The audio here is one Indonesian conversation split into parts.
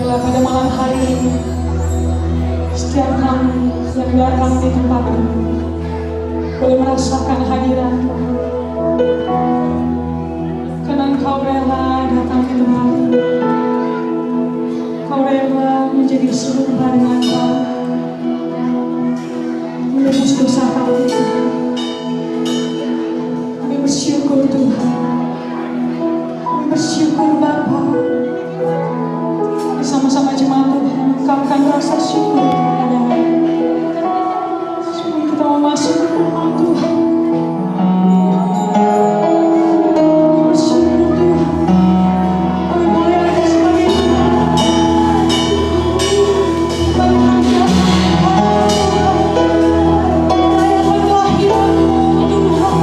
Biarlah pada malam hari ini setiap kami yang datang di tempat ini boleh merasakan hadirat Tuhan. Karena Engkau rela datang di tempat ini. Kau rela menjadi serupa dengan Kau, menebus dosa kami. Kami bersyukur Tuhan. Kami bersyukur Bapa. Bersama-sama jemaat Tuhan, ungkapkan rasa syukur kepada-Mu. Sebelum kita memasuki rumah Tuhan, bersyukur Tuhan. Kami boleh ada sebagai jemaat. Berhadirat Tuhan, merayakan kelahiran-Mu Tuhan.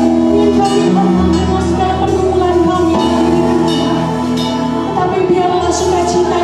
Ingin kami menerima segala pergumulan kami, tapi biarlah sukacita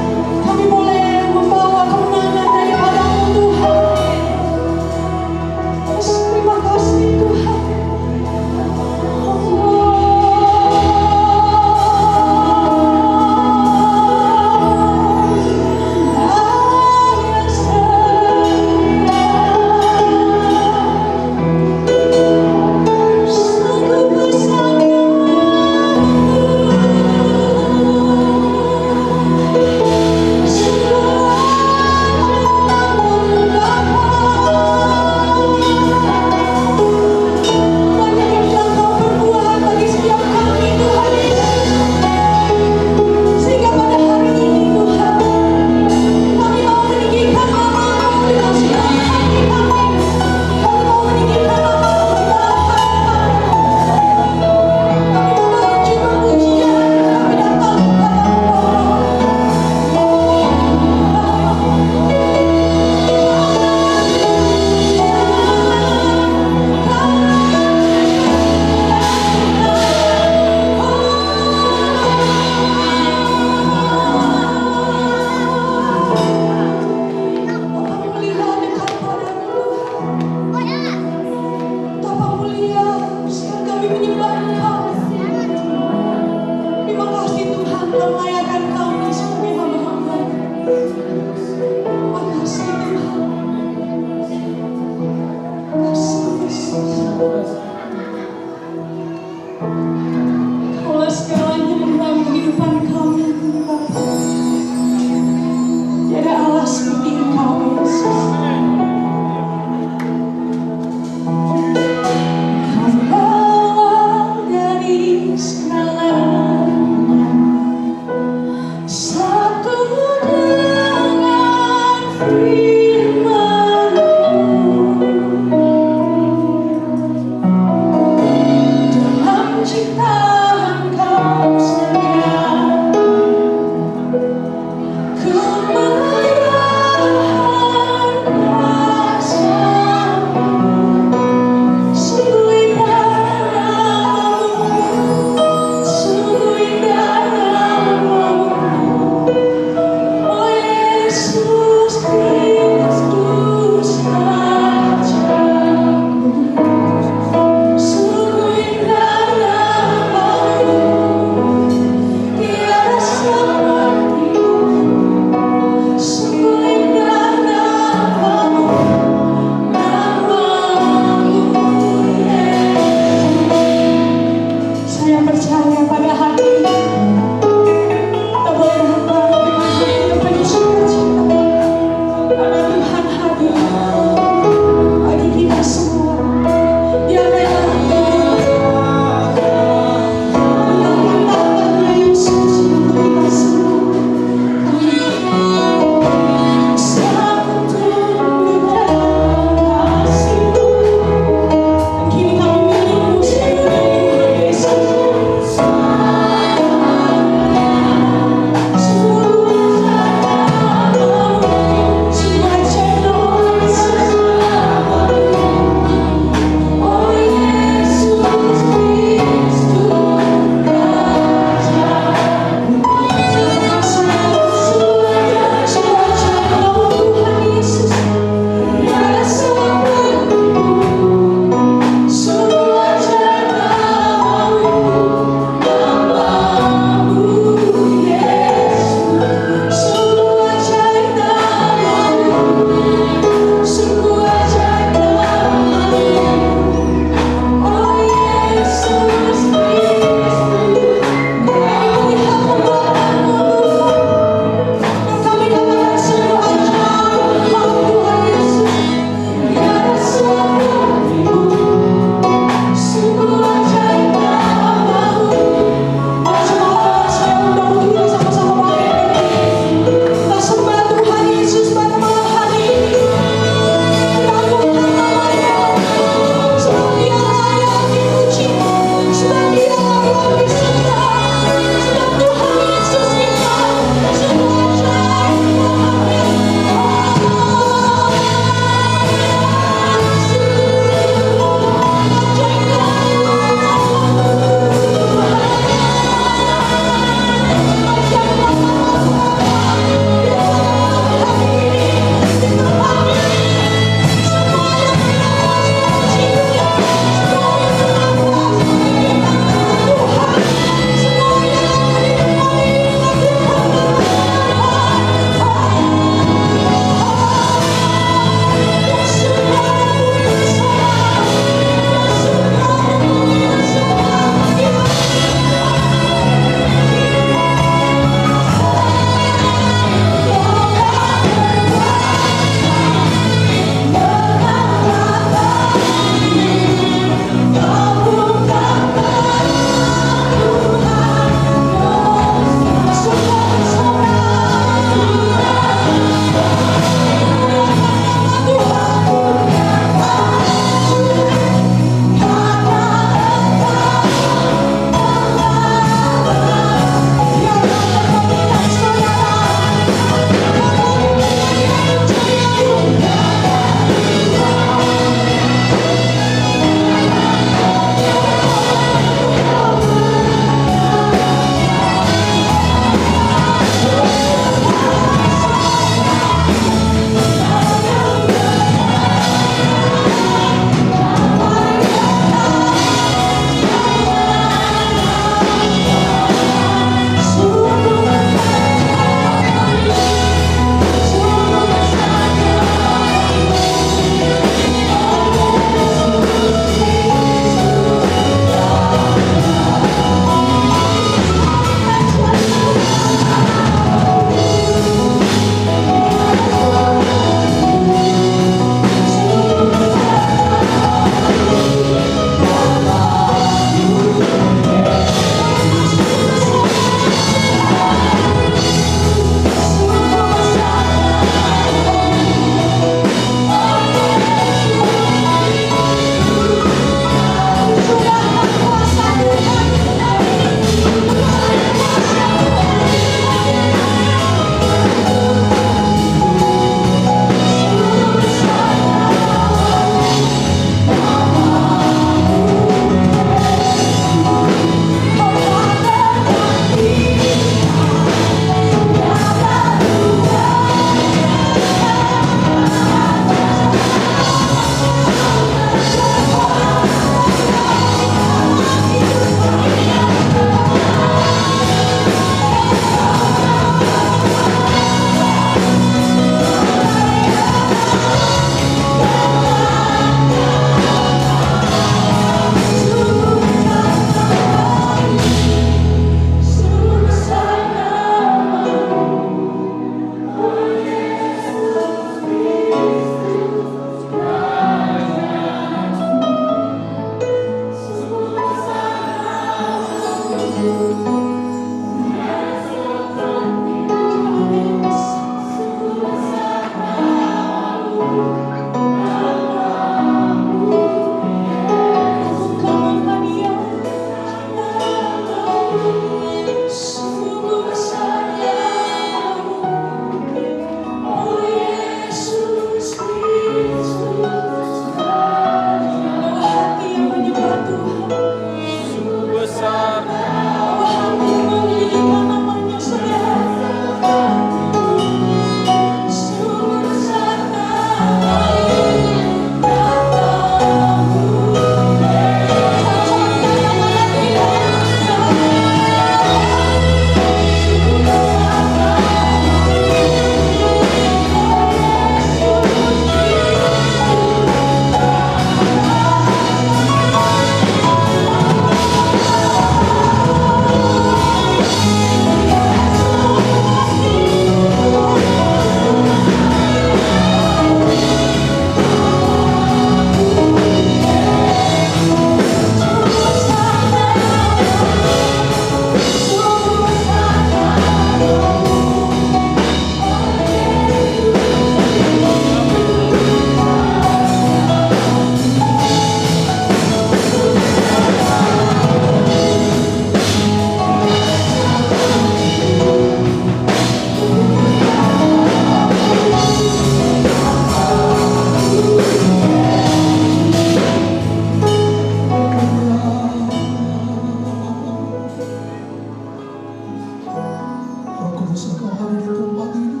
Kudus Engkau hadir di tempat ini.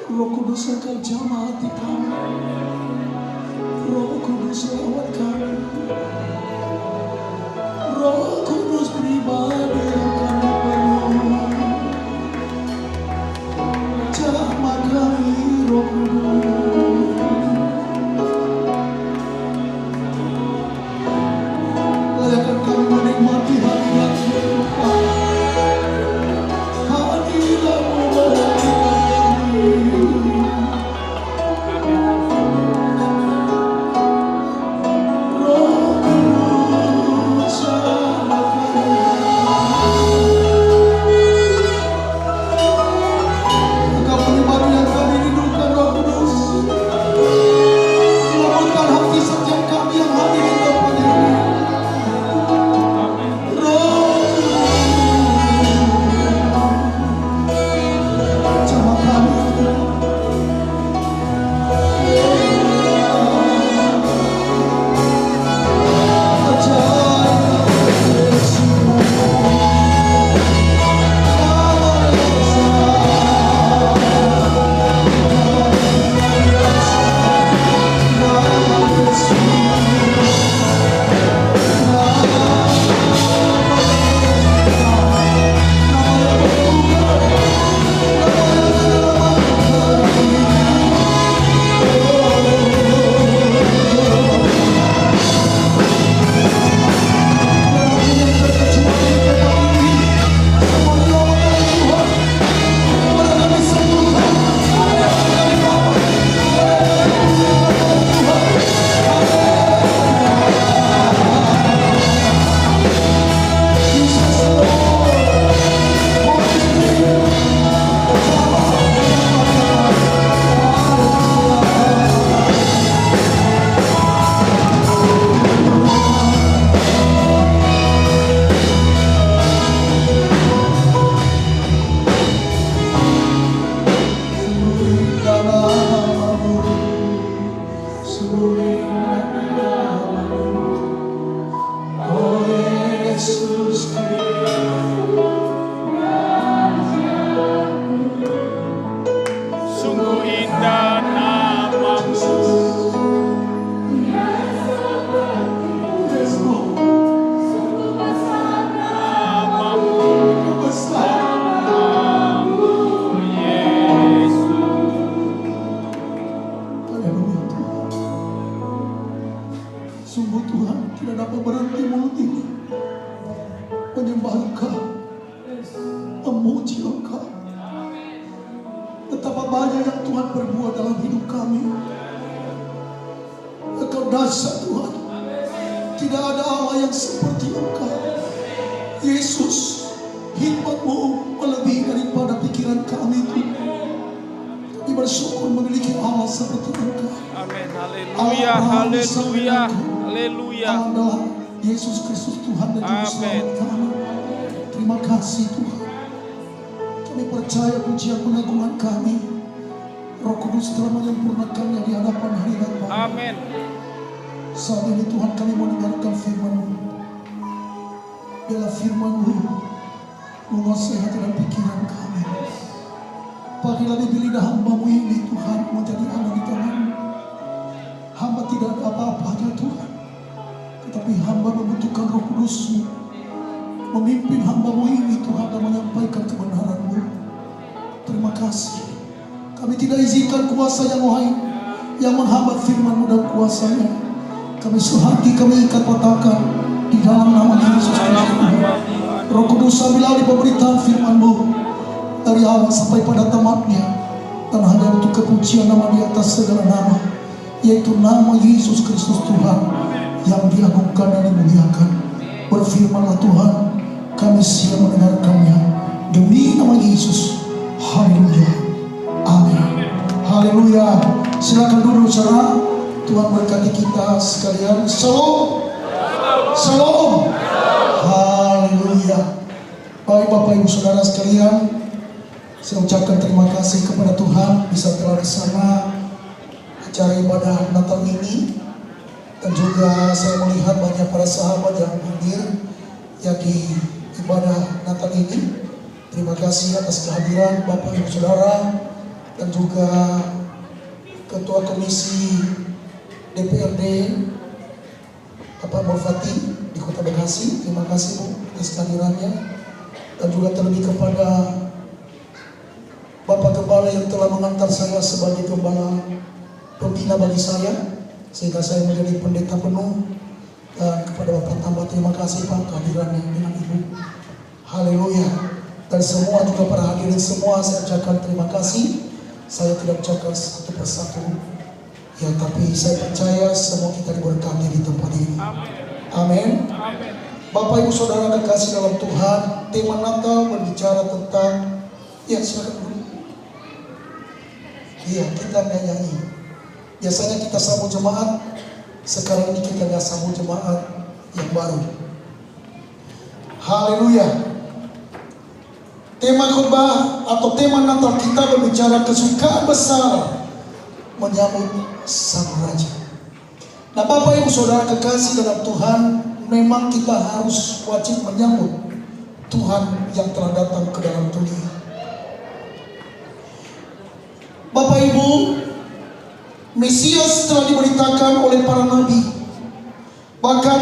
Roh Kudus Engkau jamah hati kami. Roh Kudus lawat kami. Roh Kudus pribadi yang kami perlu. Jamah kami Roh Kudus. Layakkan kami menikmati hadirat-Mu Tuhan. Hadirat-Mu memberkati kami. Sungguh Tuhan, tidak dapat berhenti mulut ini menyembah Engkau, memuji Engkau. Betapa banyak yang Tuhan perbuat dalam hidup kami. Engkau dahsyat Tuhan. Tidak ada Allah yang seperti Engkau. Yesus, hikmat-Mu melebihi daripada pikiran kami Tuhan. Kami bersyukur memiliki Allah seperti Engkau. Amin. Haleluya. Haleluya. Haleluya. Allah Yesus Kristus Tuhan dan Juru Selamat kami. Terima kasih Tuhan. Kami percaya pujian pengagungan kami. Roh Kudus telah menyempurnakannya di hadapan hadirat Bapa. Amin. Saat ini Tuhan kami mendengarkan firman-Mu. Biarlah firman-Mu menguasai hati dan pikiran kami. Pakailah di lidah hamba-Mu ini Tuhan menjadi anak di tangan-Mu. Hamba tidak ada apa-apanya Tuhan, tetapi hamba membutuhkan Roh Kudus-Mu memimpin hamba-Mu ini Tuhan dan menyampaikan kebenaran-Mu. Terima kasih. Kami tidak izinkan kuasa yang lain yang menghambat firman-Mu dan kuasanya. Kami sehati, kami ikat patahkan di dalam nama Yesus Kristus. Roh Kudus ambil alih pemberitaan firman-Mu dari awal sampai pada tamatnya, dan hanya untuk kepujian nama di atas segala nama, yaitu nama Yesus Kristus Tuhan yang diagungkan dan dimuliakan. Berfirmanlah Tuhan, kami siap mendengarkannya demi nama Yesus. Haleluya. Amin. Haleluya. Silakan duduk saudara. Tuhan berkati kita sekalian. Shalom. Shalom. Haleluya. Baik Bapak Ibu Saudara sekalian, saya ucapkan terima kasih kepada Tuhan bisa terlaksana acara ibadah Natal ini, dan juga saya melihat banyak para sahabat yang hadir ya di ibadah Natal ini. Terima kasih atas kehadiran Bapak Ibu Saudara dan juga Ketua Komisi DPRD Bapak Morfati di Kota Bekasi. Terima kasih Bu atas kehadirannya, dan juga terlebih kepada Bapak Gembala yang telah mengantar saya sebagai gembala pembina bagi saya sehingga saya menjadi pendeta penuh. Dan kepada Bapak tambah terima kasih Pak kehadirannya dengan Ibu. Haleluya. Dan semua juga para hadirin semua saya ucapkan terima kasih. Saya tidak ucapkan satu persatu ya, tapi saya percaya semua kita diberkati di tempat ini. Amin. Bapak Ibu Saudara kekasih dalam Tuhan, tema Natal berbicara tentang, ya silakan dulu. Iya, kita nyanyi. Biasanya kita sambut jemaat, sekarang ini kita nggak sambut jemaat yang baru. Haleluya. Tema khotbah atau tema Natal kita berbicara kesukaan besar menyambut Sang Raja. Nah Bapak Ibu Saudara kekasih dalam Tuhan, memang kita harus wajib menyambut Tuhan yang telah datang ke dalam dunia. Bapak Ibu, Mesias telah diberitakan oleh para nabi. Bahkan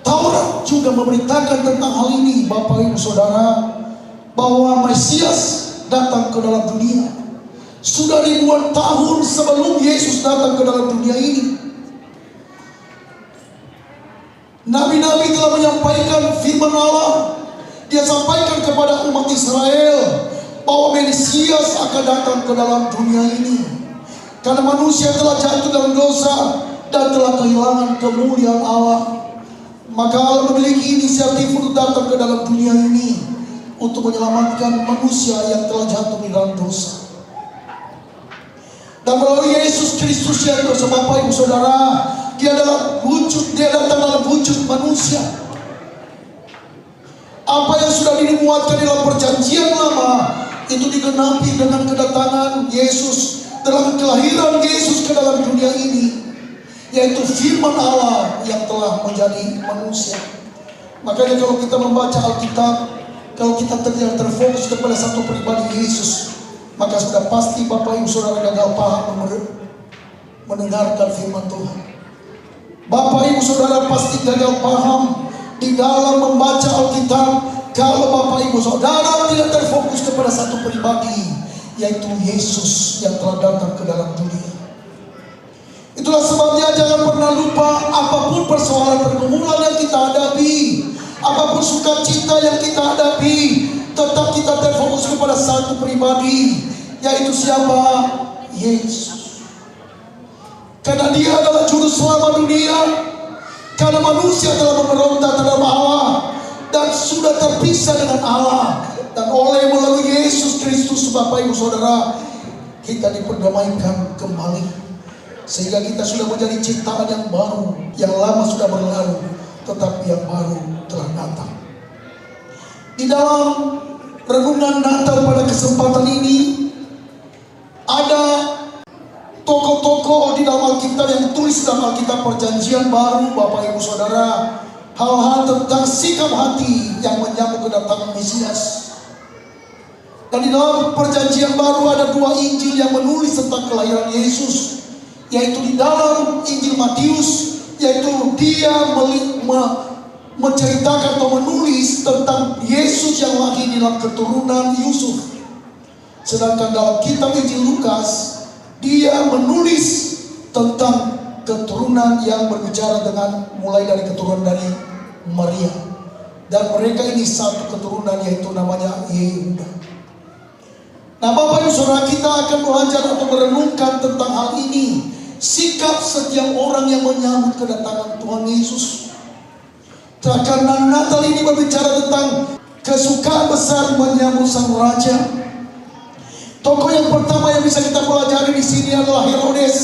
Taurat juga memberitakan tentang hal ini Bapak Ibu Saudara, bahwa Mesias datang ke dalam dunia sudah ribuan tahun sebelum Yesus datang ke dalam dunia ini. Nabi-nabi telah menyampaikan firman Allah. Dia sampaikan kepada umat Israel bahwa Mesias akan datang ke dalam dunia ini, karena manusia telah jatuh dalam dosa dan telah kehilangan kemuliaan Allah. Maka Allah memiliki inisiatif untuk datang ke dalam dunia ini untuk menyelamatkan manusia yang telah jatuh di dalam dosa. Dan melalui Yesus Kristus yang dosa Bapak Ibu Saudara, Dia datang dalam wujud manusia. Apa yang sudah dinubuatkan dalam perjanjian lama itu digenapi dengan kedatangan Yesus, dalam kelahiran Yesus ke dalam dunia ini, yaitu firman Allah yang telah menjadi manusia. Makanya kalau kita membaca Alkitab, kalau kita tidak terfokus kepada satu pribadi Yesus, maka sudah pasti Bapak Ibu Saudara gagal paham mendengarkan firman Tuhan. Bapak Ibu Saudara pasti gagal paham di dalam membaca Alkitab kalau Bapak Ibu Saudara tidak terfokus kepada satu pribadi, yaitu Yesus yang telah datang ke dalam dunia. Itulah sebabnya jangan pernah lupa, apapun persoalan pergumulan yang kita hadapi, apapun sukacita yang kita hadapi, tetap kita terfokus kepada satu pribadi, yaitu siapa? Yesus. Karena Dia adalah juru selamat dunia. Karena manusia telah memberontak terhadap Allah dan sudah terpisah dengan Allah, dan oleh melalui Yesus Kristus Bapak Ibu Saudara, kita diperdamaikan kembali, sehingga kita sudah menjadi ciptaan yang baru. Yang lama sudah berlalu, tetapi yang baru telah datang. Di dalam renungan Natal pada kesempatan ini, ada tokoh-tokoh di dalam Alkitab yang tulis dalam Alkitab Perjanjian Baru Bapak Ibu Saudara, hal-hal tentang sikap hati yang menyambut kedatangan Mesias. Dan di dalam Perjanjian Baru ada dua Injil yang menulis tentang kelahiran Yesus, yaitu di dalam Injil Matius, yaitu dia menceritakan atau menulis tentang Yesus yang lahir dalam keturunan Yusuf. Sedangkan dalam kitab Injil Lukas, dia menulis tentang keturunan yang berbicara dengan mulai dari keturunan dari Maria. Dan mereka ini satu keturunan, yaitu namanya Yehuda. Nah Bapak Ibu Saudara, kita akan belajar atau merenungkan tentang hal ini. Sikap setiap orang yang menyambut kedatangan Tuhan Yesus. Karena Natal ini berbicara tentang kesukaan besar menyambut Sang Raja. Tokoh yang pertama yang bisa kita pelajari di sini adalah Herodes.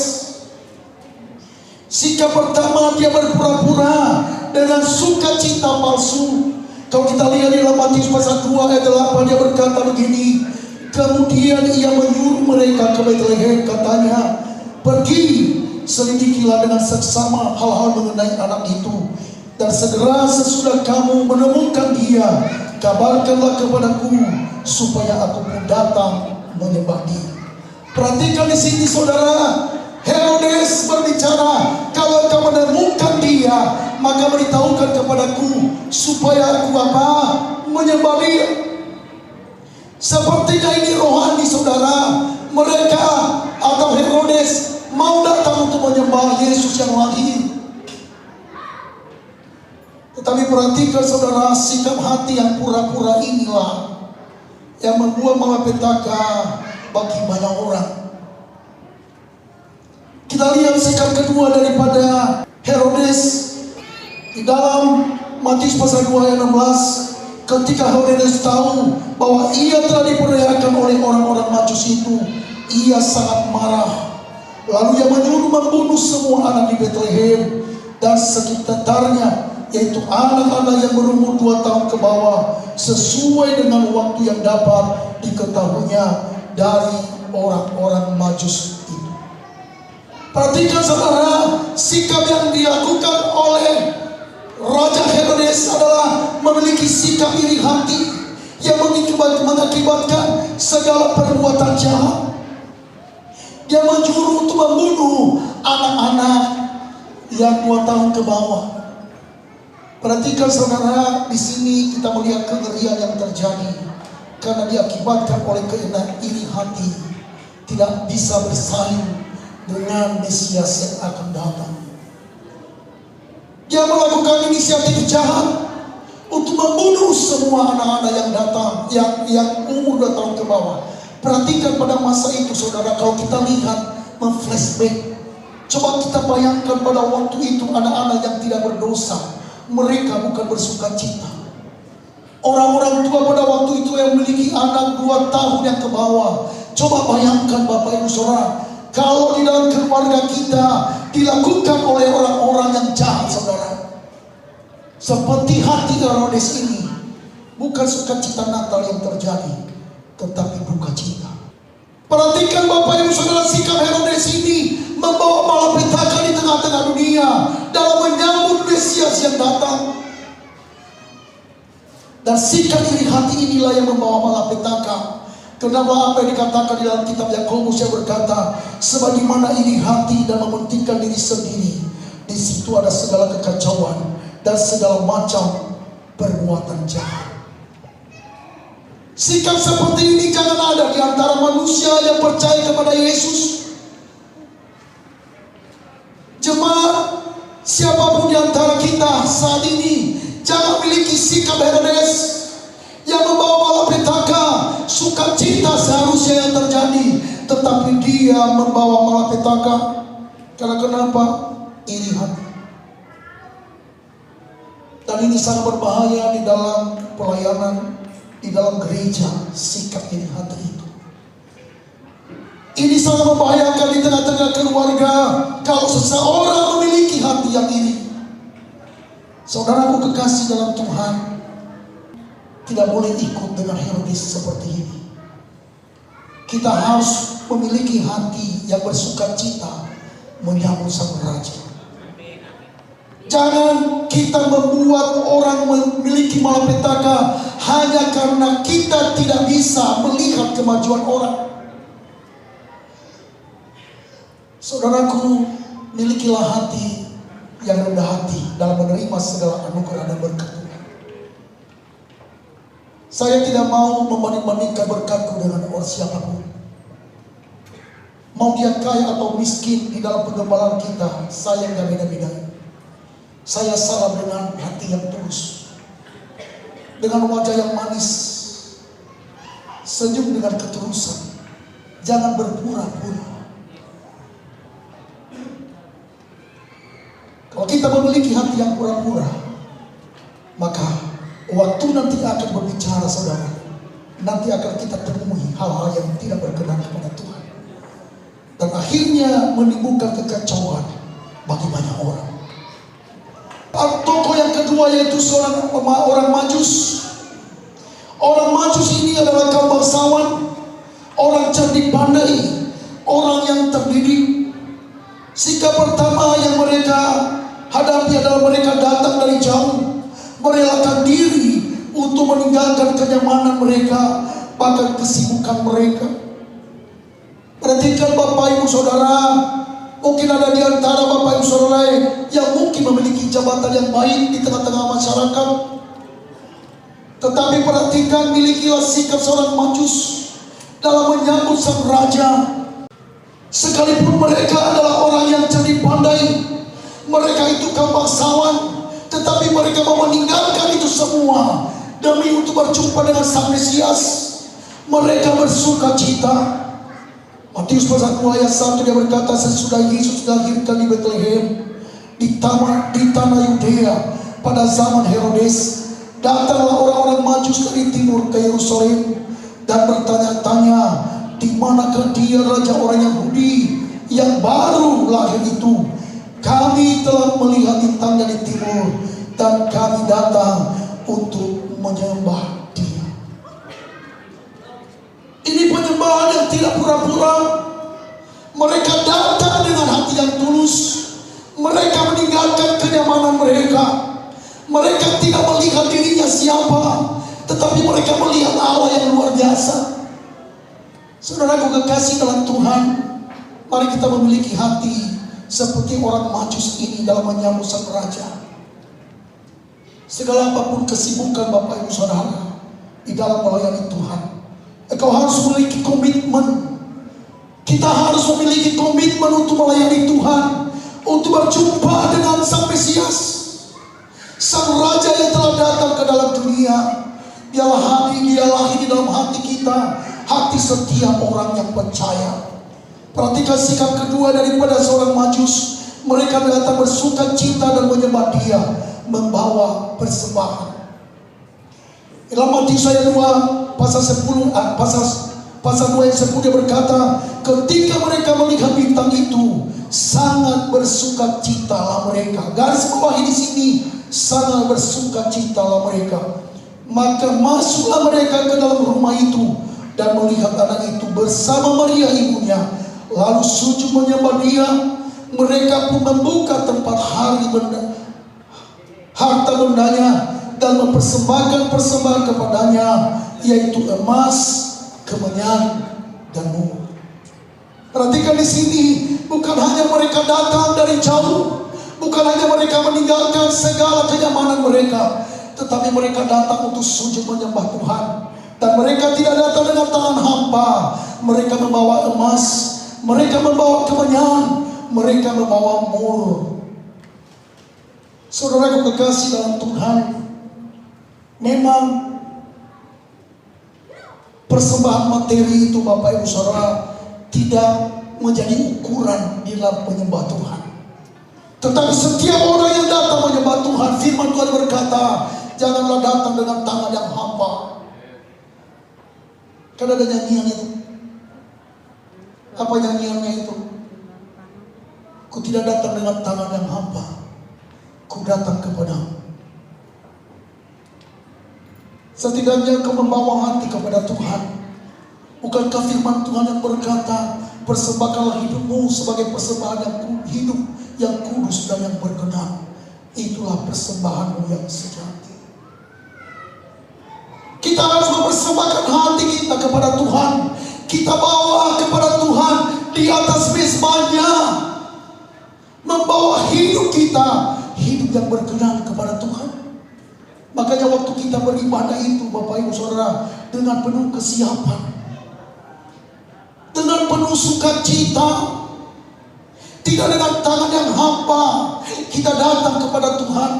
Sikap pertama, dia berpura-pura dengan sukacita palsu. Kalau kita lihat di dalam Matius pasal 2 ayat 8, dia berkata begini, kemudian ia menyuruh mereka ke Betlehem, katanya, pergi selidikilah dengan seksama hal-hal mengenai anak itu, dan segera sesudah kamu menemukan dia, kabarkanlah kepadaku supaya aku pun datang menyembah Dia. Perhatikan di sini saudara, Herodes berbicara, kalau kau menemukan Dia, maka beritahukan kepadaku supaya aku apa? Menyembah Dia. Sepertinya ini rohani saudara. Mereka atau Herodes mau datang untuk menyembah Yesus yang lahir. Tetapi perhatikan saudara, sikap hati yang pura-pura inilah yang membuat malapetaka bagi banyak orang. Kita lihat sikap kedua daripada Herodes di dalam Matius pasal 2 ayat 16. Ketika Herodes tahu bahwa ia telah diperdayakan oleh orang-orang Majus itu, ia sangat marah. Lalu ia menyuruh membunuh semua anak di Bethlehem dan sekitarnya, yaitu anak-anak yang berumur 2 tahun ke bawah, sesuai dengan waktu yang dapat diketahuinya dari orang-orang Majus itu. Perhatikan saudara, sikap yang dilakukan oleh Raja Herodes adalah memiliki sikap iri hati yang mengakibatkan segala perbuatan jahat. Dia menyuruh untuk membunuh anak-anak yang 2 tahun ke bawah. Perhatikan saudara, di sini kita melihat kengerian yang terjadi karena diakibatkan oleh keenakan iri hati, tidak bisa bersaing dengan Mesias yang akan datang. Dia melakukan inisiatif jahat untuk membunuh semua anak-anak yang datang, yang umur 2 tahun ke bawah. Perhatikan pada masa itu saudara, kalau kita lihat flashback, coba kita bayangkan pada waktu itu anak-anak yang tidak berdosa, mereka bukan bersuka cita. Orang-orang tua pada waktu itu yang memiliki anak 2 tahun yang ke bawah, coba bayangkan Bapak Ibu Saudara, kalau di dalam keluarga kita dilakukan oleh orang-orang yang jahat saudara, seperti hati Herodes ini, bukan sukacita Natal yang terjadi, tetapi duka cita. Perhatikan Bapak Ibu Saudara, sikap Herodes ini membawa malapetaka di tengah-tengah dunia dalam menyambut Mesias yang datang. Dan sikap iri hati inilah yang membawa malapetaka. Kenapa apa yang dikatakan di dalam kitab Yakobus yang berkata, sebagaimana iri hati dan mementingkan diri sendiri, di situ ada segala kekacauan dan segala macam perbuatan jahat. Sikap seperti ini jangan ada di antara manusia yang percaya kepada Yesus. Jemaat, siapapun di antara kita saat ini jangan memiliki sikap Herodes yang membawa malapetaka. Sukacita seharusnya yang terjadi, tetapi dia membawa malapetaka. Karena kenapa? Iri hati. Dan ini sangat berbahaya di dalam pelayanan, di dalam gereja, sikap iri hati itu. Ini sangat membahayakan di tengah-tengah keluarga kalau seseorang memiliki hati yang iri. Saudaraku kekasih dalam Tuhan, tidak boleh ikut dengan Herodes seperti ini. Kita harus memiliki hati yang bersukacita menyambut sang raja. Jangan kita membuat orang memiliki malapetaka hanya karena kita tidak bisa melihat kemajuan orang. Saudaraku, milikilah hati yang rendah hati dalam menerima segala anugerah dan berkat Tuhan. Saya tidak mau membanding-bandingkan berkatku dengan orang siapapun. Mau dia kaya atau miskin, di dalam penggembalaan kita, saya nggak beda-beda. Saya salam dengan hati yang tulus, dengan wajah yang manis, senyum dengan ketulusan. Jangan berpura-pura. Kalau kita memiliki hati yang pura-pura, maka waktu nanti akan berbicara saudara, nanti akan kita temui hal-hal yang tidak berkenan kepada Tuhan, dan akhirnya menimbulkan kekacauan bagi banyak orang. Tokoh yang kedua yaitu seorang orang Majus. Orang Majus ini adalah kaum bangsawan, orang cerdik pandai, orang yang terdidik. Sikap pertama yang mereka hadapi adalah mereka datang dari jauh, merelakan diri untuk untuk meninggalkan kenyamanan mereka, bahkan kesibukan mereka. Perhatikan Bapak Ibu Saudara, mungkin ada di antara Bapak Ibu Saudara yang mungkin memiliki jabatan yang baik di tengah-tengah masyarakat. Tetapi perhatikan, milikilah sikap seorang Majus dalam menyambut sang raja. Sekalipun mereka adalah orang yang cerdik pandai, mereka itu bangsawan, tetapi mereka mau meninggalkan itu semua demi untuk berjumpa dengan sang Mesias. Mereka bersuka cita. Matius pasal 2 ayat 1 dia berkata, sesudah Yesus dilahirkan di Bethlehem di tanah Yudea pada zaman Herodes, datanglah orang-orang Majus dari timur ke Yerusalem dan bertanya-tanya, di manakah dia raja orang Yahudi yang baru lahir itu? Kami telah melihat bintangnya di timur dan kami datang untuk menyembah dia. Ini penyembahan yang tidak pura-pura. Mereka datang dengan hati yang tulus. Mereka meninggalkan kenyamanan mereka. Mereka tidak melihat dirinya siapa, tetapi mereka melihat Allah yang luar biasa. Saudaraku kekasih dalam Tuhan, mari kita memiliki hati seperti orang Majus ini dalam menyambut sang raja. Segala apapun kesibukan Bapak Ibu Saudara di dalam melayani Tuhan, engkau harus memiliki komitmen. Kita harus memiliki komitmen untuk melayani Tuhan, untuk berjumpa dengan sang Mesias, sang raja yang telah datang ke dalam dunia. Dia lahir di dalam hati kita, hati setiap orang yang percaya. Perhatikan sikap kedua daripada seorang Majus. Mereka datang bersuka cita dan menyembah dia, membawa persembahan. Dalam Matius ayat 2 pasal 10 pasal 2 ayat 10 dia berkata, ketika mereka melihat bintang itu, sangat bersuka citalah mereka. Garis bawahi di sini, sangat bersuka citalah mereka. Maka masuklah mereka ke dalam rumah itu dan melihat anak itu bersama Maria ibunya, lalu sujud menyembah dia. Mereka pun membuka tempat harta bendanya dan mempersembahkan persembahan kepadanya, yaitu emas, kemenyan, dan mur. Perhatikan di sini, bukan hanya mereka datang dari jauh, bukan hanya mereka meninggalkan segala kenyamanan mereka, tetapi mereka datang untuk sujud menyembah Tuhan. Dan mereka tidak datang dengan tangan hampa. Mereka membawa emas, mereka membawa kemenyan, mereka membawa mur. Saudaraku kekasih dalam Tuhan, memang persembahan materi itu Bapak Ibu Saudara tidak menjadi ukuran di dalam menyembah Tuhan. Tetapi setiap orang yang datang menyembah Tuhan, firman Tuhan berkata, janganlah datang dengan tangan yang hampa. Kan ada nyanyian itu. Apa nyanyiannya itu? Ku tidak datang dengan tangan yang hampa, ku datang kepadamu. Setidaknya kau membawa hati kepada Tuhan. Bukankah firman Tuhan yang berkata, persembahkanlah hidupmu sebagai persembahan yang hidup, yang kudus dan yang berkenan. Itulah persembahanmu yang sejati. Kita harus mempersembahkan hati kita kepada Tuhan. Kita bawa kepada Tuhan di atas mezbahnya, membawa hidup kita, hidup yang berkenan kepada Tuhan. Makanya waktu kita beribadah itu Bapak Ibu Saudara, dengan penuh kesiapan, dengan penuh sukacita, tidak dengan tangan yang hampa, kita datang kepada Tuhan.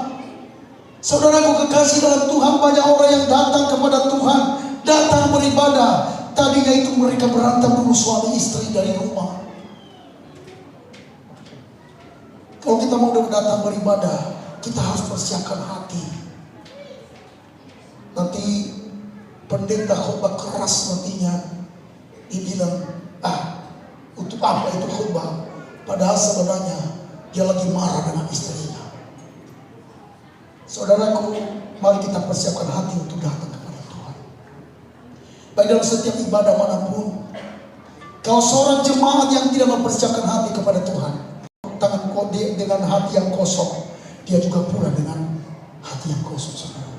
Saudaraku kekasih dalam Tuhan, banyak orang yang datang kepada Tuhan, datang beribadah, tadinya itu mereka berantem dulu suami istri dari rumah. Kalau kita mau datang beribadah, kita harus persiapkan hati. Nanti pendeta khotbah keras nantinya, dibilang, untuk apa itu khotbah? Padahal sebenarnya dia lagi marah dengan istrinya. Saudaraku, mari kita persiapkan hati untuk datang kepada Tuhan. Baik dalam setiap ibadah manapun, kalau seorang jemaat yang tidak mempersiapkan hati kepada Tuhan, dengan hati yang kosong, dia juga pulang dengan hati yang kosong. Saudara.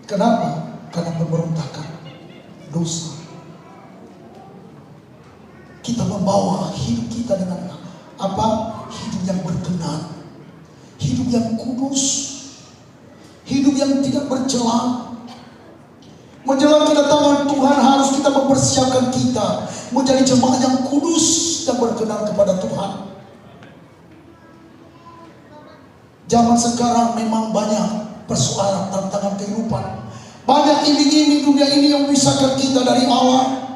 Kenapa? Karena pemberontakan, dosa. Kita membawa hidup kita dengan apa? Hidup yang berkenan, hidup yang kudus, hidup yang tidak bercela. Menjelang kedatangan Tuhan harus kita mempersiapkan kita menjadi jemaat yang kudus dan berkenan kepada Tuhan. Zaman sekarang memang banyak persoalan, tantangan kehidupan. Banyak iming-iming dunia ini yang memisahkan kita dari Allah.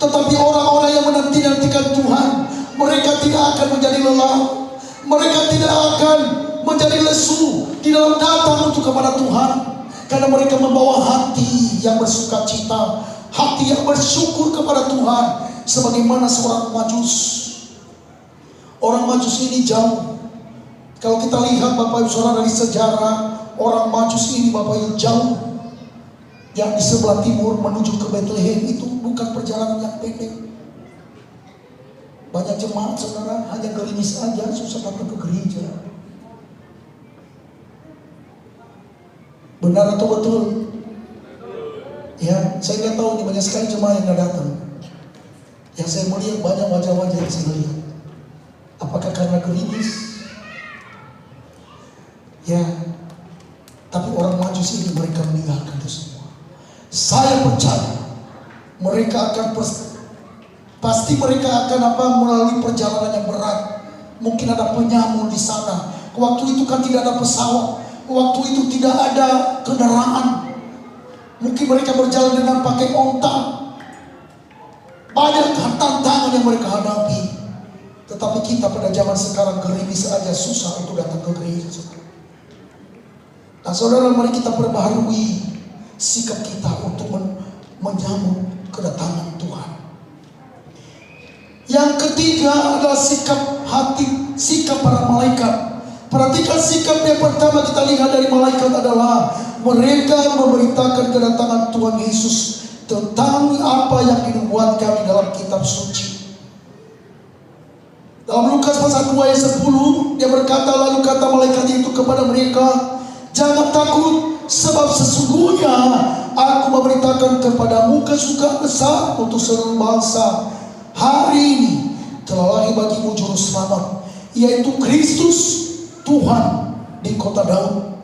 Tetapi orang-orang yang menanti-nantikan Tuhan, mereka tidak akan menjadi lelah. Mereka tidak akan menjadi lesu di dalam datang untuk kepada Tuhan. Karena mereka membawa hati yang bersuka cita, hati yang bersyukur kepada Tuhan. Sebagaimana seorang Majus. Orang Majus ini jauh. Kalau kita lihat Bapak Ibu Saudara dari sejarah, orang Majus ini Bapak Ibu jauh. Yang di sebelah timur menuju ke Bethlehem itu bukan perjalanan yang pendek. Banyak jemaat saudara hanya gerimis aja susah datang ke gereja. Benar atau betul? Ya, saya nggak tahu nih banyak sekali jemaat yang nggak datang. Yang saya melihat banyak wajah-wajah yang saya lihat. Apakah karena gerimis? Ya, tapi orang Majus ini mereka meninggalkan itu semua. Saya percaya mereka akan pasti mereka akan melalui perjalanan yang berat. Mungkin ada penyamun di sana. Waktu itu kan tidak ada pesawat. Waktu itu tidak ada kendaraan. Mungkin mereka berjalan dengan pakai onta. Banyak tantangan yang mereka hadapi. Tetapi kita pada zaman sekarang gerimis saja susah untuk datang ke gereja. Nah saudara, mari kita perbaharui sikap kita untuk menyambut kedatangan Tuhan. Yang ketiga adalah sikap hati, sikap para malaikat. Perhatikan sikap yang pertama kita lihat dari malaikat adalah mereka memberitakan kedatangan Tuhan Yesus tentang apa yang dinubuatkan di dalam kitab suci. Dalam Lukas pasal 2 ayat 10 dia berkata, lalu kata malaikat itu kepada mereka, jangan takut, sebab sesungguhnya aku memberitakan kepadamu kesukaan besar untuk seluruh bangsa. Hari ini telah lahir bagimu juru selamat, yaitu Kristus Tuhan di kota Daud.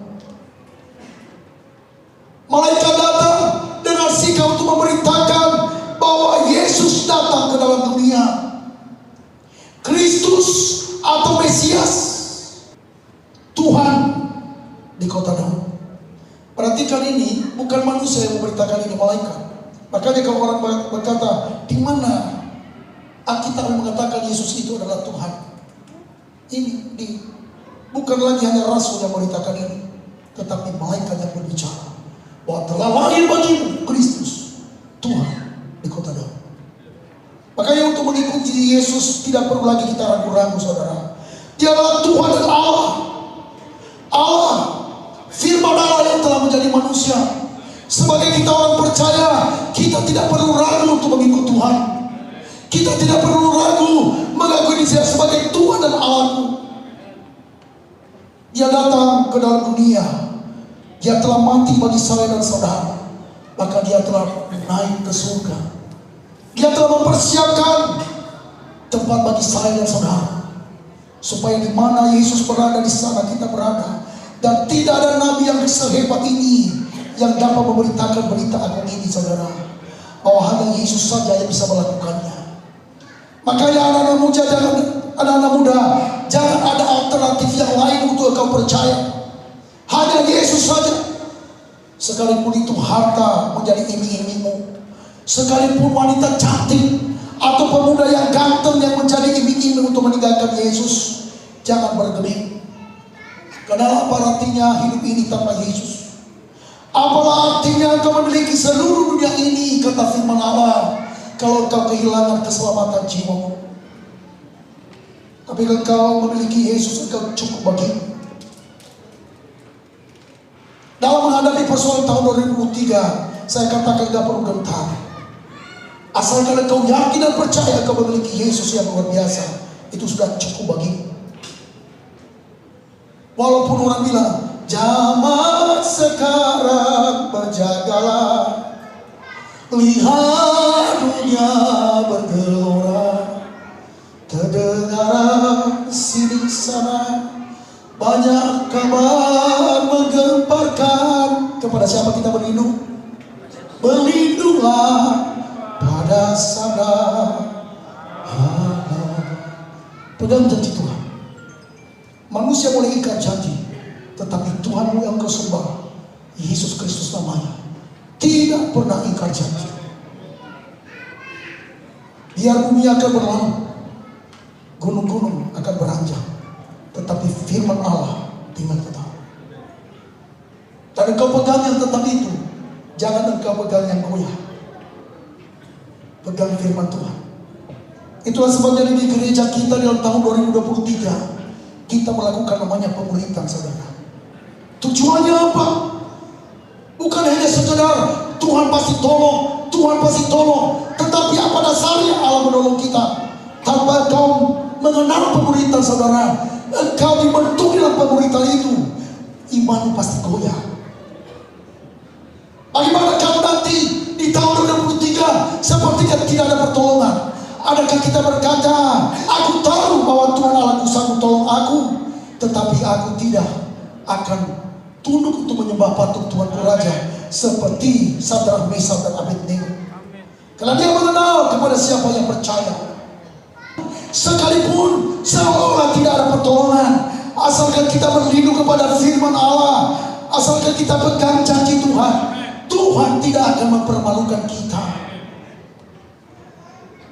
Malaikat datang dengan sikap untuk memberitakan bahwa Yesus datang ke dalam dunia. Kristus atau Mesias, Tuhan di kota Daud. Perhatikan ini, bukan manusia yang memberitakan ini, malaikat. Makanya kalau orang berkata, di mana Alkitab mengatakan Yesus itu adalah Tuhan? Bukan lagi hanya rasul yang memberitakan ini, tetapi malaikat yang berbicara bahwa telah lahir bagimu Kristus Tuhan di kota Daud. Makanya untuk mengikuti Yesus tidak perlu lagi kita ragu-ragu saudara. Dia adalah Tuhan dan Allah. Allah, firman Allah yang telah menjadi manusia. Sebagai kita orang percaya, kita tidak perlu ragu untuk mengikut Tuhan. Kita tidak perlu ragu mengakui Dia sebagai Tuhan dan Allahku. Dia datang ke dalam dunia. Dia telah mati bagi saya dan saudara. Maka dia telah naik ke surga. Dia telah mempersiapkan tempat bagi saya dan saudara. Supaya di mana Yesus berada, di sana kita berada. Dan tidak ada nabi yang sehebat ini yang dapat memberitakan berita agung ini saudara. Bahwa hanya Yesus saja yang bisa melakukannya. Makanya anak-anak muda, jangan ada alternatif yang lain untuk engkau percaya. Hanya Yesus saja. Sekalipun itu harta menjadi iming-imingmu, sekalipun wanita cantik atau pemuda yang ganteng yang menjadi iming-iming untuk meninggalkan Yesus, jangan bergeming. Karena apa artinya hidup ini tanpa Yesus? Apalah artinya engkau memiliki seluruh dunia ini, kata firman Allah, kalau engkau kehilangan keselamatan jiwamu. Tapi kalau engkau memiliki Yesus, engkau cukup bagimu. Dalam menghadapi persoalan tahun 2023, saya katakan tidak perlu gentar. Asalkan engkau yakin dan percaya engkau memiliki Yesus yang luar biasa, itu sudah cukup bagimu. Walaupun orang bilang, zaman sekarang berjagalah, Lihat dunia bergelora, terdengar sini sana, banyak kabar menggemparkan. Kepada siapa kita berlindung? Berlindunglah pada Sana Allah. Pegang janji Tuhan. Manusia boleh ingkar janji, tetapi Tuhanmu yang kau sembah, Yesus Kristus namanya, tidak pernah ingkar janji. Biar bumi akan berlalu, gunung-gunung akan beranjak, tetapi firman Allah tinggal tetap. Dan engkau pegang yang tetap itu, jangan engkau pegang yang goyah. Pegang firman Tuhan. Itulah sebabnya di gereja kita dalam tahun 2023 kita melakukan namanya pemuritan, saudara. Tujuannya apa? Bukan hanya sekedar Tuhan pasti tolong, Tuhan pasti tolong, tetapi apa dasarnya Allah menolong kita? Tanpa kau mengenal pemuritan, saudara, engkau dibentuk dalam pemuritan itu, iman pasti goyah. Bagaimana kamu nanti di tahun 2023 seperti tidak ada pertolongan? Adakah kita berkata, aku tahu bahwa Tuhan Allahku sanggup tolong aku, tetapi aku tidak akan tunduk untuk menyembah patung Tuhanku Raja seperti Sadrak, Mesak dan Abednego. Karena dia mengenal kepada siapa yang percaya. Sekalipun seolah tidak ada pertolongan, asalkan kita berlindung kepada firman Allah, asalkan kita pegang janji Tuhan, Tuhan tidak akan mempermalukan kita.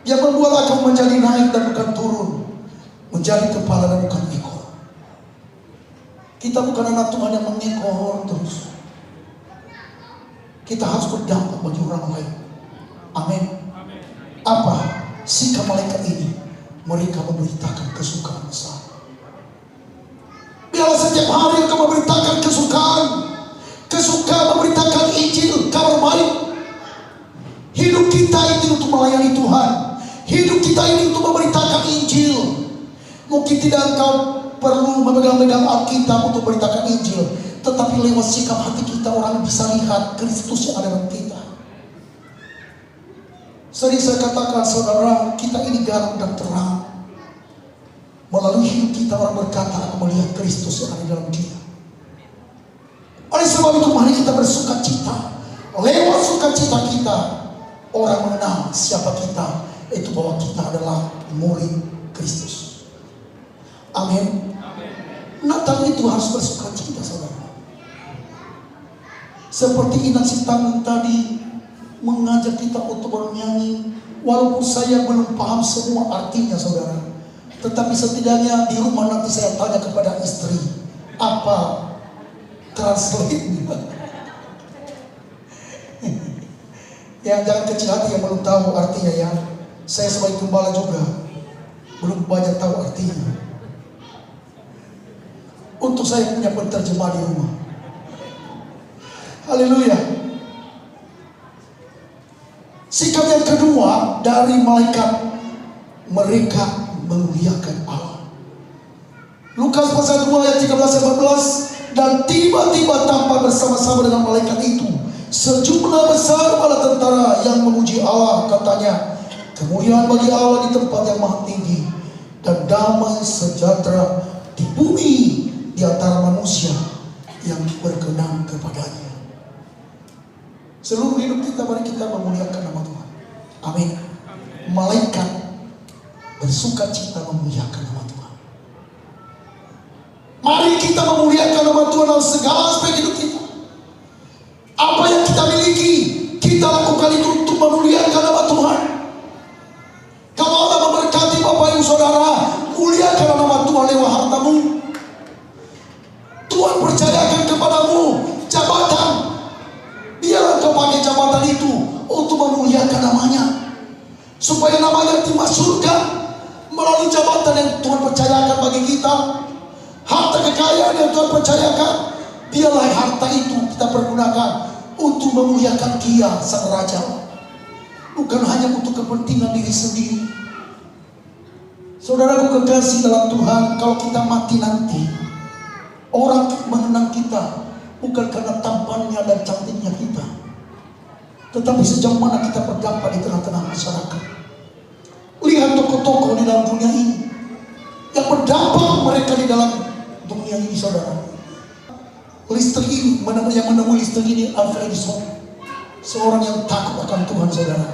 Yang membuat akan menjadi naik dan bukan turun, menjadi kepala dan bukan ekor. Kita bukan anak Tuhan yang mengekor terus. Kita harus berdampak bagi orang lain. Amin. Apa sikap malaikat ini? Mereka memberitakan kesukaan besar. Biarlah setiap hari engkau memberitakan kesukaan memberitakan Injil, kabar baik. Hidup kita ini untuk melayani Tuhan. Hidup kita ini untuk memberitakan Injil. Mungkin tidak engkau perlu memegang-megang Alkitab untuk memberitakan Injil, tetapi lewat sikap hati kita orang bisa lihat Kristus yang ada dalam kita. Sering saya katakan, saudara, kita ini garam dan terang. Melalui hidup kita orang berkata akan melihat Kristus yang ada dalam dia. Oleh sebab itu mari kita bersuka cita. Lewat sukacita kita orang mengenal siapa kita, itu bahwa kita adalah murid Kristus. Amin. Natal itu harus bersuka cita, saudara. Seperti Inak Sitanggung tadi mengajak kita untuk bernyanyi, walaupun saya belum paham semua artinya, saudara, tetapi setidaknya di rumah nanti saya tanya kepada istri, apa translate-nya? Ya, jangan kecil hati yang belum tahu artinya ya. Saya sebagai gembala juga belum banyak tahu artinya. Untuk saya punya penterjemah di rumah. Haleluya. Sikap yang kedua dari malaikat, mereka memuliakan Allah. Lukas pasal 2 ayat 13-14. Dan tiba-tiba tampak bersama-sama dengan malaikat itu sejumlah besar bala tentara yang memuji Allah, katanya, kemuliaan bagi Allah di tempat yang maha tinggi, dan damai sejahtera di bumi di antara manusia yang berkenan kepadanya. Seluruh hidup kita mari kita memuliakan nama Tuhan. Amin. Malaikat bersuka cita memuliakan nama Tuhan. Mari kita memuliakan nama Tuhan dalam segala aspek hidup kita. Apa yang kita miliki, kita lakukan itu untuk memuliakan nama Tuhan. Kalau Allah memberkati Bapak Ibu Saudara, muliakan nama Tuhan lewat hartamu. Tuhan percayakan kepadamu jabatan, biarlah kau pakai jabatan itu untuk memuliakan namanya, supaya namanya dimasyhurkan melalui jabatan yang Tuhan percayakan bagi kita. Harta kekayaan yang Tuhan percayakan, biarlah harta itu kita pergunakan untuk memuliakan Dia Sang Raja, bukan hanya untuk kepentingan diri sendiri. Saudaraku kekasih dalam Tuhan, kalau kita mati nanti, orang mengenang kita bukan karena tampannya dan cantiknya kita, Tetapi sejauh mana kita berdampak di tengah-tengah masyarakat. Lihat tokoh-tokoh di dalam dunia ini yang berdampak mereka di dalam dunia ini, saudara. Listrik ini, yang menemui listrik ini Alfred Edison, seorang yang takut akan Tuhan, saudara.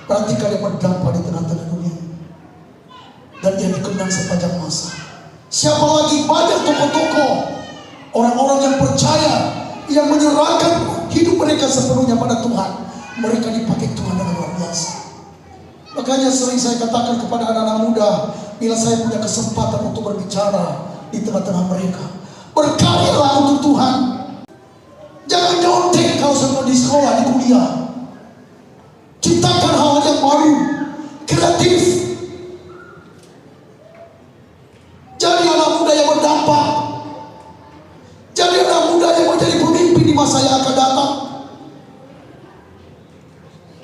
Perhatikan dia berdampak di tengah-tengah dunia dan dia dikenang sepanjang masa. Siapa lagi? Banyak tokoh-tokoh, orang-orang yang percaya, yang menyerahkan hidup mereka sepenuhnya pada Tuhan. Mereka dipakai Tuhan dengan luar biasa. Makanya sering saya katakan kepada anak-anak muda, bila saya punya kesempatan untuk berbicara di tengah-tengah mereka, berkaryalah untuk Tuhan. Jangan nyontek kalau sedang di sekolah, di kuliah. Ciptakan hal yang baru, kreatif. Jadi anak muda yang berdampak. Jadi anak muda yang menjadi pemimpin di masa yang akan datang.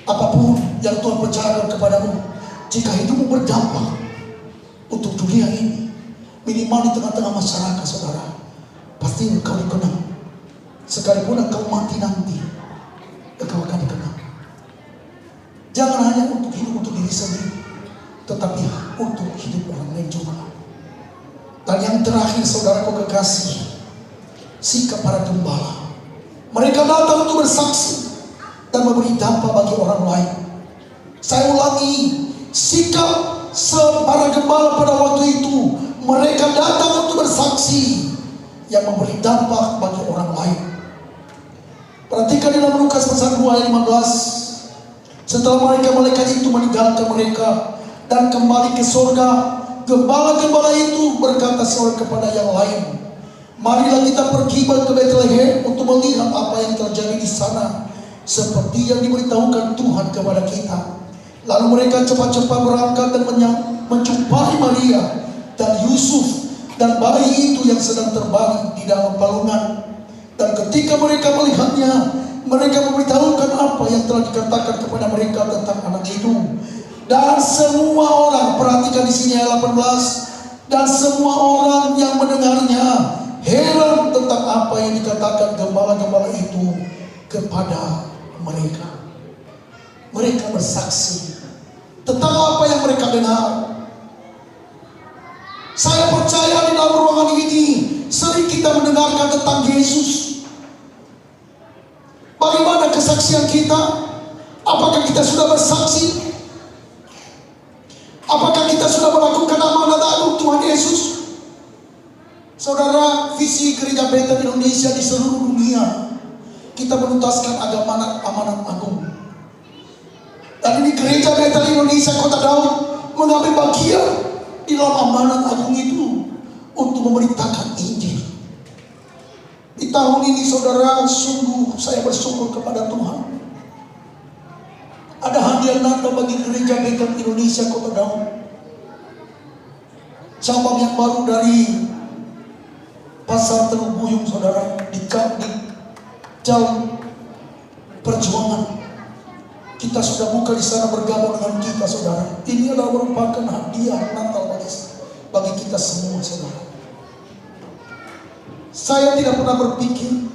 Apapun yang Tuhan percayakan kepadamu, jika hidupmu berdampak untuk dunia ini, minimal di tengah-tengah masyarakat, saudara, pasti engkau dikenang. Sekalipun engkau mati nanti, engkau akan dikenang. Jangan hanya untuk hidup untuk diri sendiri, tetapi untuk hidup orang lain juga. Dan yang terakhir, saudaraku kekasih, sikap para gembala. Mereka datang untuk bersaksi dan memberi dampak bagi orang lain. Saya ulangi, sikap para gembala pada waktu itu, mereka datang untuk bersaksi yang memberi dampak bagi orang lain. Perhatikan dalam Lukas pasal 2 ayat 15. Setelah malaikat itu meninggalkan mereka dan kembali ke surga, gembala-gembala itu berkata seorang kepada yang lain, marilah kita pergi ke Bethlehem untuk melihat apa yang terjadi di sana, seperti yang diberitahukan Tuhan kepada kita. Lalu mereka cepat-cepat berangkat dan menjumpai Maria dan Yusuf dan bayi itu yang sedang terbaring di dalam palungan. Dan ketika mereka melihatnya, mereka memberitahukan apa yang telah dikatakan kepada mereka tentang anak itu. Dan semua orang, perhatikan di sini ayat 18, dan semua orang yang mendengarnya heran tentang apa yang dikatakan gembala-gembala itu kepada mereka. Mereka bersaksi tentang apa yang mereka dengar. Saya percaya di dalam ruangan ini sering kita mendengarkan tentang Yesus. Bagaimana kesaksian kita? Apakah kita sudah bersaksi? Apakah kita sudah melakukan amanat agung Tuhan Yesus? Saudara, visi Gereja Bethel Indonesia di seluruh dunia, kita menuntaskan amanat agung. Dan ini Gereja Bethel Indonesia Kota Daud mengambil bagian di dalam amanat agung itu untuk memberitakan Injil. Di tahun ini, saudara, sungguh saya bersyukur kepada Tuhan. Ada hadiah Natal bagi Gereja Bethel Indonesia Kota Daud. Cabang yang baru dari Pasar Teluk Buyung, saudara, di Jalan Perjuangan. Kita sudah buka di sana bergabung dengan kita, saudara. Ini adalah merupakan hadiah Natal bagi kita semua, saudara. Saya tidak pernah berpikir,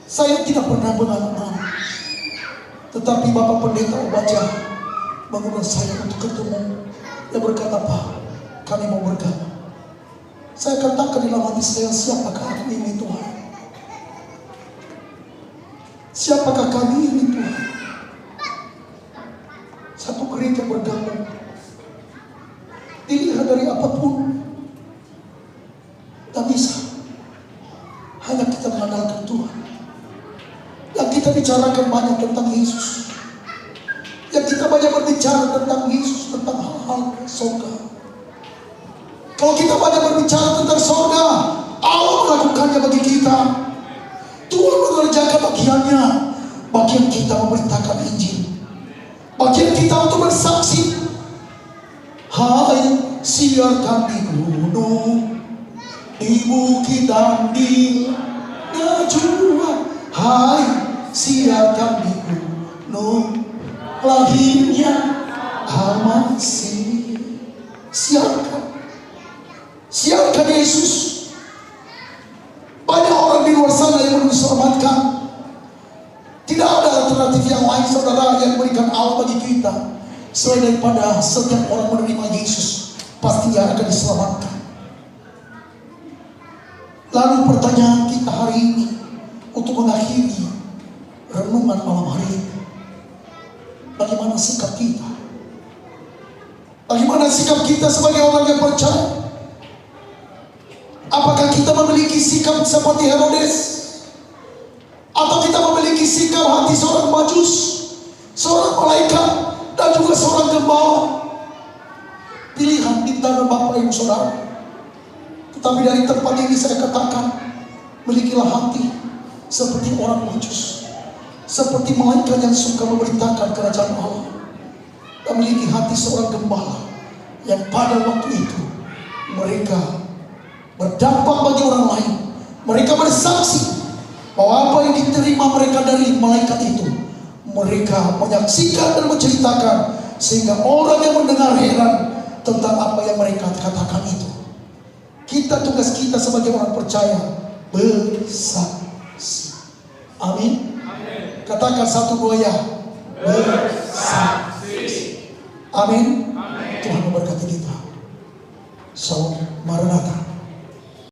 saya tidak pernah mengalami, tetapi Bapak Pendeta Obaja mengundang saya untuk ketemu. Dia berkata, Pak, kami mau bergabung. Saya katakan di dalam hati saya, siapakah aku ini Tuhan? Siapakah kami ini Tuhan? Satu gereja bergabung, dilihat dari apapun, tak bisa. Hanya kita mengandalkan Tuhan. Yang kita bicarakan banyak tentang Yesus. Yang kita banyak berbicara tentang Yesus, tentang hal-hal surga. Kalau kita banyak berbicara tentang surga, Allah melakukannya bagi kita. Tuhan mengerjakan bagiannya. Bagian kita memberitakan Injil. Bagian kita untuk bersaksi. Hai, siarkan di gunung, di bukit dan di najwa. Hai, siarkan di gunung, lahirnya Al-Masih. Siarkan Yesus. Banyak orang di luar sana yang belum diselamatkan. Tidak ada alternatif yang lain saudara yang memberikan Allah bagi kita selain daripada setiap orang menerima Yesus pasti dia akan diselamatkan. Lalu pertanyaan kita hari ini untuk mengakhiri renungan malam hari ini, bagaimana sikap kita? Bagaimana sikap kita sebagai orang yang percaya? Apakah kita memiliki sikap seperti Herodes? Atau kita memiliki sikap hati seorang Majus, seorang malaikat, dan juga seorang gembala? Pilihan di tangan Bapak Ibu Saudara. Tetapi dari tempat ini saya katakan, milikilah hati seperti orang Majus, seperti malaikat yang suka memberitakan kerajaan Allah, dan memiliki hati seorang gembala yang pada waktu itu mereka berdampak bagi orang lain. Mereka bersaksi bahwa apa yang diterima mereka dari malaikat itu, mereka menyaksikan dan menceritakan, sehingga orang yang mendengar heran tentang apa yang mereka katakan itu. Kita, tugas kita sebagai orang percaya, bersaksi. Amin. Katakan 1 2 ya. Bersaksi. Amin.